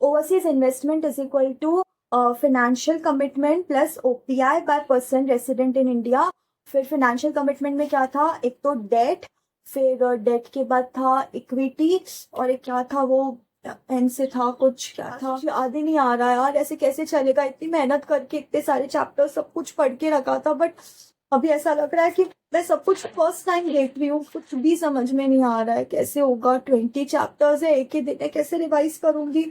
Overseas investment is equal to financial commitment plus OPI by person resident in India. फिर financial commitment में क्या था, एक तो डेट, फिर डेट के बाद था इक्विटी, और एक क्या था वो एन से था, कुछ क्या था याद ही नहीं आ रहा यार। ऐसे कैसे चलेगा, इतनी मेहनत करके इतने सारे चैप्टर सब कुछ पढ़ के रखा था, बट अभी ऐसा लग रहा है कि मैं सब कुछ फर्स्ट टाइम देख रही हूँ, कुछ भी समझ में नहीं आ रहा है कैसे होगा। 20 चैप्टर्स है, एक ही दिन है, कैसे रिवाइज करूंगी।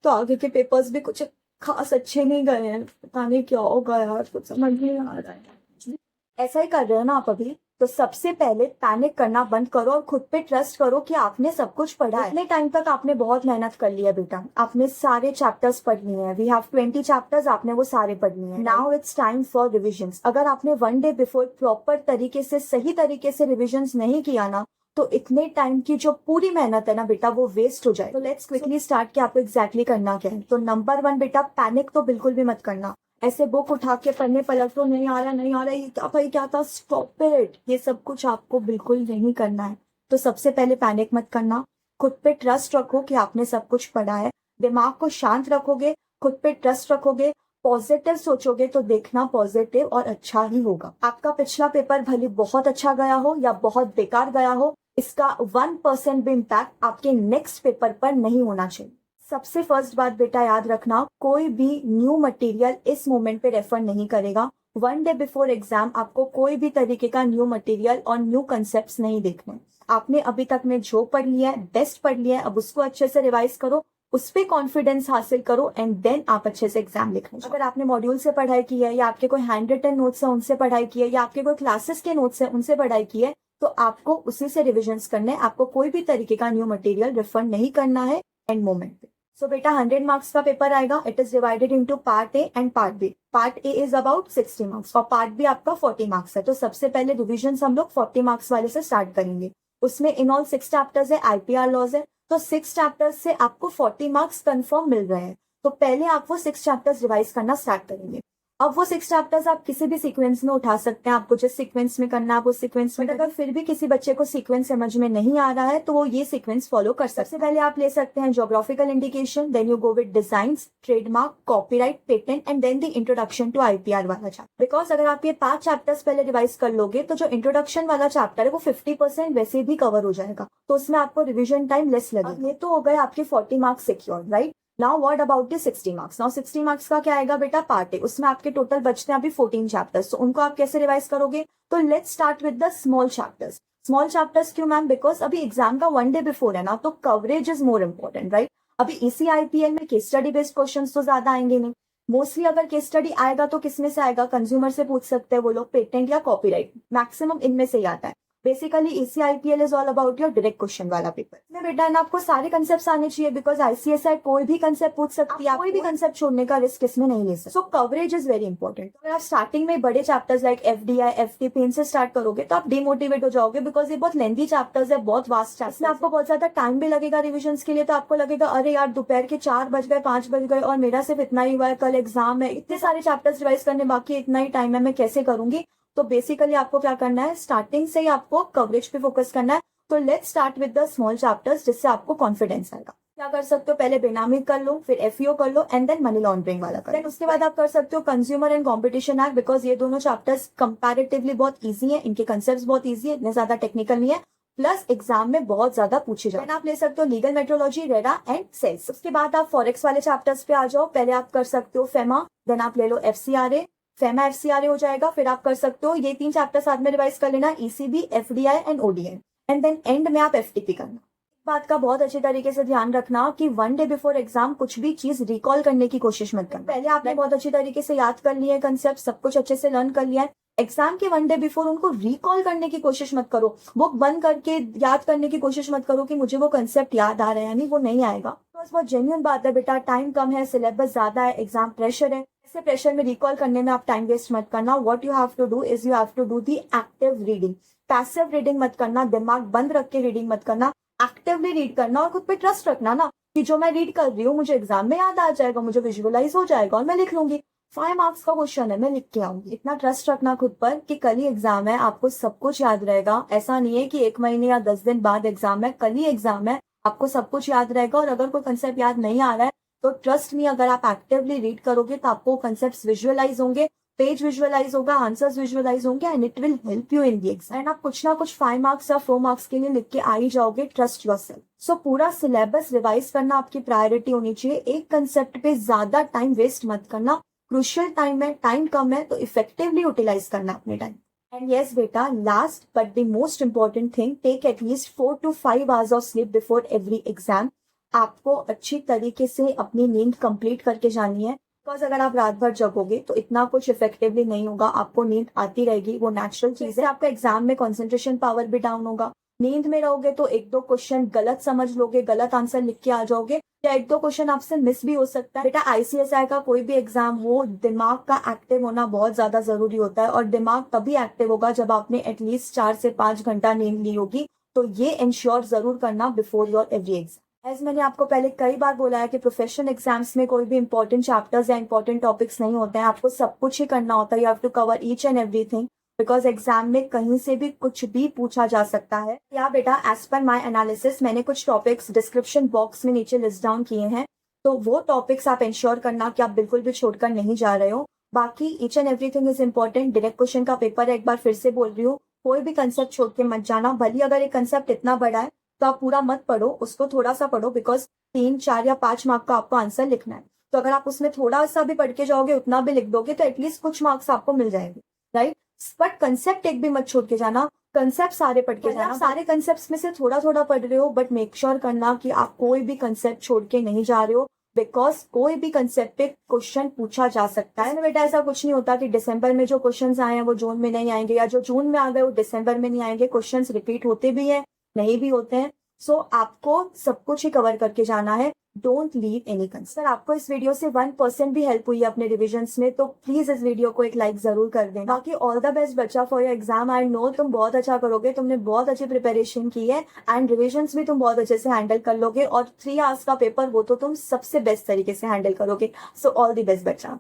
तो आगे के पेपर्स भी कुछ खास अच्छे नहीं गए हैं, पता नहीं क्या होगा यार, कुछ समझ नहीं आ रहा है। ऐसा ही कर रहे हो ना आप अभी, तो सबसे पहले पैनिक करना बंद करो और खुद पे ट्रस्ट करो कि आपने सब कुछ पढ़ा है। इतने टाइम तक आपने बहुत मेहनत कर लिया बेटा, आपने सारे चैप्टर्स पढ़ लिए हैं। वी हैव 20 चैप्टर्स, आपने वो सारे पढ़ लिए हैं। Now it's time for revisions. अगर आपने 1 डे बिफोर प्रॉपर तरीके से, सही तरीके से रिविजन्स नहीं किया ना, तो इतने टाइम की जो पूरी मेहनत है ना बेटा, वो वेस्ट हो जाए। तो लेट्स क्विकली स्टार्ट कि आपको एग्जैक्टली करना क्या है। तो नंबर 1 बेटा, पैनिक तो बिल्कुल भी मत करना। ऐसे बुक उठा के पढ़ने पलटो, नहीं आ रहा नहीं आ रहा, ये क्या भाई क्या था, स्टॉप इट। ये सब कुछ आपको बिल्कुल नहीं करना है। तो सबसे पहले पैनिक मत करना, खुद पे ट्रस्ट रखो कि आपने सब कुछ पढ़ा है। दिमाग को शांत रखोगे, खुद पे ट्रस्ट रखोगे, पॉजिटिव सोचोगे, तो देखना पॉजिटिव और अच्छा ही होगा। आपका पिछला पेपर भले बहुत अच्छा गया हो या बहुत बेकार गया हो, इसका 1% भी इम्पैक्ट आपके नेक्स्ट पेपर पर नहीं होना चाहिए। सबसे फर्स्ट बात बेटा याद रखना, कोई भी न्यू मटेरियल इस मोमेंट पे रेफर नहीं करेगा। 1 डे बिफोर एग्जाम आपको कोई भी तरीके का न्यू मटेरियल और न्यू कंसेप्ट्स नहीं देखने। आपने अभी तक में जो पढ़ लिया है, बेस्ट पढ़ लिया है, अब उसको अच्छे से रिवाइज करो, उस पर कॉन्फिडेंस हासिल करो, एंड देन आप अच्छे से एग्जाम लिखने। अगर आपने मॉड्यूल से पढ़ाई की है, या आपके कोई हैंड रिटन नोट्स है उनसे पढ़ाई की है, या आपके कोई क्लासेस के नोट्स है उनसे पढ़ाई की है, तो आपको उसी से रिविजन्स करने। आपको कोई भी तरीके का न्यू मटेरियल रेफर नहीं करना है एंड मोमेंट पे। सो बेटा 100 मार्क्स का पेपर आएगा। It is divided into part A and part B. Part A is about 60 marks और पार्ट बी आपका 40 मार्क्स है। तो सबसे पहले रिविजन हम लोग 40 मार्क्स वाले से स्टार्ट करेंगे। उसमें इन ऑल 6 चैप्टर्स है, आईपीआर लॉज है। तो 6 चैप्टर्स से आपको 40 मार्क्स कंफर्म मिल रहे हैं। तो पहले आप वो 6 चैप्टर्स रिवाइज करना स्टार्ट करेंगे। अब वो 6 चैप्टर्स आप किसी भी सीक्वेंस में उठा सकते हैं, आपको जिस सीक्वेंस में करना है वो सीक्वेंस में। अगर फिर भी किसी बच्चे को सीक्वेंस समझ में नहीं आ रहा है, तो वो ये सीक्वेंस फॉलो कर सकते हैं। सबसे पहले आप ले सकते हैं geographical indication, then you go with designs, trademark, copyright, patent, and then the introduction to IPR वाला चैप्टर। बिकॉज अगर आप ये 5 चैप्टर्स पहले रिवाइज कर लोगे, तो जो इंट्रोडक्शन वाला चैप्टर है वो 50% वैसे भी कवर हो जाएगा, तो उसमें आपको रिविजन टाइम लेस लगेगा। ये तो हो गए आपके 40 marks secure, right. Now what about the 60 marks. Now 60 marks का क्या आएगा बेटा, पार्ट ए। उसमें आपके टोटल बचते हैं अभी 14 चैप्टर्स, तो उनको आप कैसे रिवाइज करोगे। तो let's start with the small chapters. Small chapters क्यों मैम, बिकॉज अभी एग्जाम का 1 डे बिफोर है ना, तो coverage is more important, right. अभी ईसीआईपीएल में केस स्टडी बेस्ड क्वेश्चन तो ज्यादा आएंगे नहीं। मोस्टली अगर केस स्टडी आएगा तो किसमें से आएगा, कंज्यूमर से पूछ सकते हैं वो लोग, पेटेंट या कॉपीराइट, मैक्सिमम इनमें से ही आता है। Basically ECIPL is all about your direct question वाला पेपर में बेटा ना, आपको सारे कंसेप्ट आने चाहिए, बिकॉज आईसीएसआई कोई भी कंसेप्ट पूछ सकती है, कोई भी कंसेप्ट छोड़ने का रिस्क इसमें नहीं ले सकते। सो कवरेज इज वेरी इंपॉर्टेंट। अगर आप स्टार्टिंग में बड़े चैप्टर्स लाइक एफडीआई, एफटीपी इनसे स्टार्ट करोगे तो आप डिमोटिवेट हो जाओगे, बिकॉज ये बहुत लेंथी चैप्टर्स है, बहुत वास्ट चैप्टर्स है, आपको बहुत ज्यादा टाइम भी लगेगा रिविजन के लिए। तो आपको लगेगा अरे यार दोपहर के 4 बज गए, 5 बज गए और मेरा सिर्फ इतना ही हुआ है, कल एग्जाम है, इतने सारे चैप्टर्स रिवाइज करने बाकी, इतना ही टाइम है, मैं कैसे करूंगी। तो बेसिकली आपको क्या करना है, स्टार्टिंग से ही आपको कवरेज पे फोकस करना है। तो let's start with the small chapters, जिससे आपको कॉन्फिडेंस आएगा। क्या कर सकते हो, पहले बेनामी कर लो, फिर एफईओ कर लो, एंड देन मनी लॉन्ड्रिंग वाला कर लो। उसके बाद आप कर सकते हो consumer and competition act, because ये दोनों चैप्टर्स कंपैरेटिवली बहुत ईजी है, इनके कंसेप्ट बहुत ईजी है, इतने ज्यादा टेक्निकल नहीं है, प्लस एग्जाम में बहुत ज्यादा पूछे जाए। आप ले सकते हो legal metrology, RERA and sales. उसके बाद आप फॉरेक्स वाले चैप्टर्स पे आ जाओ। पहले आप कर सकते हो फेमा, देन आप ले लो एफसीआरए, फेमा एफसीआरए हो जाएगा। फिर आप कर सकते हो ये 3 चैप्टर साथ में रिवाइज कर लेना, ECB, FDI and ODI, and then end में आप एफटीपी करना। बात का बहुत अच्छे तरीके से ध्यान रखना कि 1 डे बिफोर एग्जाम कुछ भी चीज रिकॉल करने की कोशिश मत करना। पहले आपने बहुत अच्छी तरीके से याद कर लिया है कंसेप्ट, सब कुछ अच्छे से लर्न कर लिया है, एग्जाम के 1 डे बिफोर उनको रिकॉल करने की कोशिश मत करो। बुक बंद करके याद करने की कोशिश मत करो कि मुझे वो कंसेप्ट याद आ रहा है, यानी वो नहीं आएगा। तो बहुत जेन्युइन बात है बेटा, टाइम कम है, सिलेबस ज्यादा है, एग्जाम प्रेशर है, ऐसे प्रेशर में रिकॉल करने में आप टाइम वेस्ट मत करना। What you have to do is you have to do the active reading. Passive reading मत करना, दिमाग बंद रख के रीडिंग मत करना, एक्टिवली रीड करना और खुद पे ट्रस्ट रखना ना कि जो मैं रीड कर रही हूँ मुझे एग्जाम में याद आ जाएगा, मुझे विजुअलाइज हो जाएगा और मैं लिख लूंगी। 5 मार्क्स का क्वेश्चन है, मैं लिख के आऊंगी। इतना ट्रस्ट रखना खुद पर कि कल ही एग्जाम है, आपको सब कुछ याद रहेगा। ऐसा नहीं है कि 1 महीने या 10 दिन बाद एग्जाम है, कल ही एग्जाम है, आपको सब कुछ याद रहेगा। और अगर कोई कंसेप्ट याद नहीं आ रहा है तो ट्रस्ट मी, अगर आप एक्टिवली रीड करोगे तो आपको कंसेप्ट विजुअलाइज होंगे, पेज विजुअलाइज होगा, आंसर्स विजुअलाइज होंगे and it will help you in the exam. And आप कुछ ना कुछ 5 मार्क्स या 4 मार्क्स के लिए लिख के आ ही जाओगे, ट्रस्ट योरसेल्फ। सो पूरा सिलेबस रिवाइज करना आपकी प्रायोरिटी होनी चाहिए। एक कंसेप्ट पे ज्यादा टाइम वेस्ट मत करना, क्रूशियल टाइम है, टाइम कम है, तो इफेक्टिवली यूटिलाइज करना अपने टाइम। एंड यस बेटा, last but the most important thing, take at least 4 to 5 hours of sleep before every exam. आपको अच्छी तरीके से अपनी नींद कंप्लीट करके जानी है, बिकॉज अगर आप रात भर जगोगे तो इतना कुछ इफेक्टिवली नहीं होगा, आपको नींद आती रहेगी, वो नेचुरल चीज है। आपका एग्जाम में कंसंट्रेशन पावर भी डाउन होगा। नींद में रहोगे तो 1-2 क्वेश्चन गलत समझ लोगे, गलत आंसर लिख के आ जाओगे, या 1-2 क्वेश्चन आपसे मिस भी हो सकता है। बेटा ICSI का कोई भी एग्जाम हो, दिमाग का एक्टिव होना बहुत ज्यादा जरूरी होता है, और दिमाग तभी एक्टिव होगा जब आपने एटलीस्ट 4 से 5 घंटा नींद ली होगी। तो ये इंश्योर जरूर करना before your every exam. As मैंने आपको पहले कई बार बोला है कि प्रोफेशनल एग्जाम्स में कोई भी इंपॉर्टेंट चैप्टर्स या इंपॉर्टेंट टॉपिक्स नहीं होते हैं, आपको सब कुछ ही करना होता है। You have to cover each and everything, because exam में कहीं से भी कुछ भी पूछा जा सकता है। या बेटा, एज पर माई एनालिसिस मैंने कुछ टॉपिक्स डिस्क्रिप्शन बॉक्स में नीचे लिस्ट डाउन किए हैं, तो वो टॉपिक्स आप इंश्योर करना कि आप बिल्कुल भी छोड़कर नहीं जा रहे हो। बाकी each and everything is important. Direct question का पेपर है, एक बार फिर से बोल रही हूँ, कोई भी कंसेप्ट छोड़ के मत जाना। भले अगर एक कंसेप्ट इतना बड़ा है तो आप पूरा मत पढ़ो, उसको थोड़ा सा पढ़ो, बिकॉज 3, 4 या 5 मार्क का आपको आंसर लिखना है। तो अगर आप उसमें थोड़ा सा भी पढ़ के जाओगे, उतना भी लिख दोगे, तो एटलीस्ट कुछ मार्क्स आपको मिल जाएंगे, राइट। बट कंसेप्ट एक भी मत छोड़ के जाना, कंसेप्ट सारे पढ़ के जाना। सारे कंसेप्ट में से थोड़ा थोड़ा पढ़ रहे हो, बट मेक श्योर करना कि आप कोई भी कंसेप्ट छोड़ के नहीं जा रहे हो, बिकॉज कोई भी कंसेप्ट पे क्वेश्चन पूछा जा सकता है। बेटा ऐसा कुछ नहीं होता कि दिसंबर में जो क्वेश्चंस आए हैं वो जून में नहीं आएंगे, या जो जून में आ गए वो दिसंबर में नहीं आएंगे। क्वेश्चंस रिपीट होते भी हैं, नहीं भी होते हैं। सो आपको सब कुछ ही कवर करके जाना है, डोंट लीव एनी कंसर्न। आपको इस वीडियो से 1% भी हेल्प हुई है अपने रिविजन्स में, तो प्लीज इस वीडियो को एक लाइक जरूर कर देना। बाकी ऑल द बेस्ट बच्चा for your exam. I know तुम बहुत अच्छा करोगे, तुमने बहुत अच्छी प्रिपरेशन की है एंड रिविजन्स भी तुम बहुत अच्छे से हैंडल कर लोगे, और 3 hours का पेपर वो तो तुम सबसे बेस्ट तरीके से हैंडल करोगे। सो ऑल द बेस्ट बच्चा।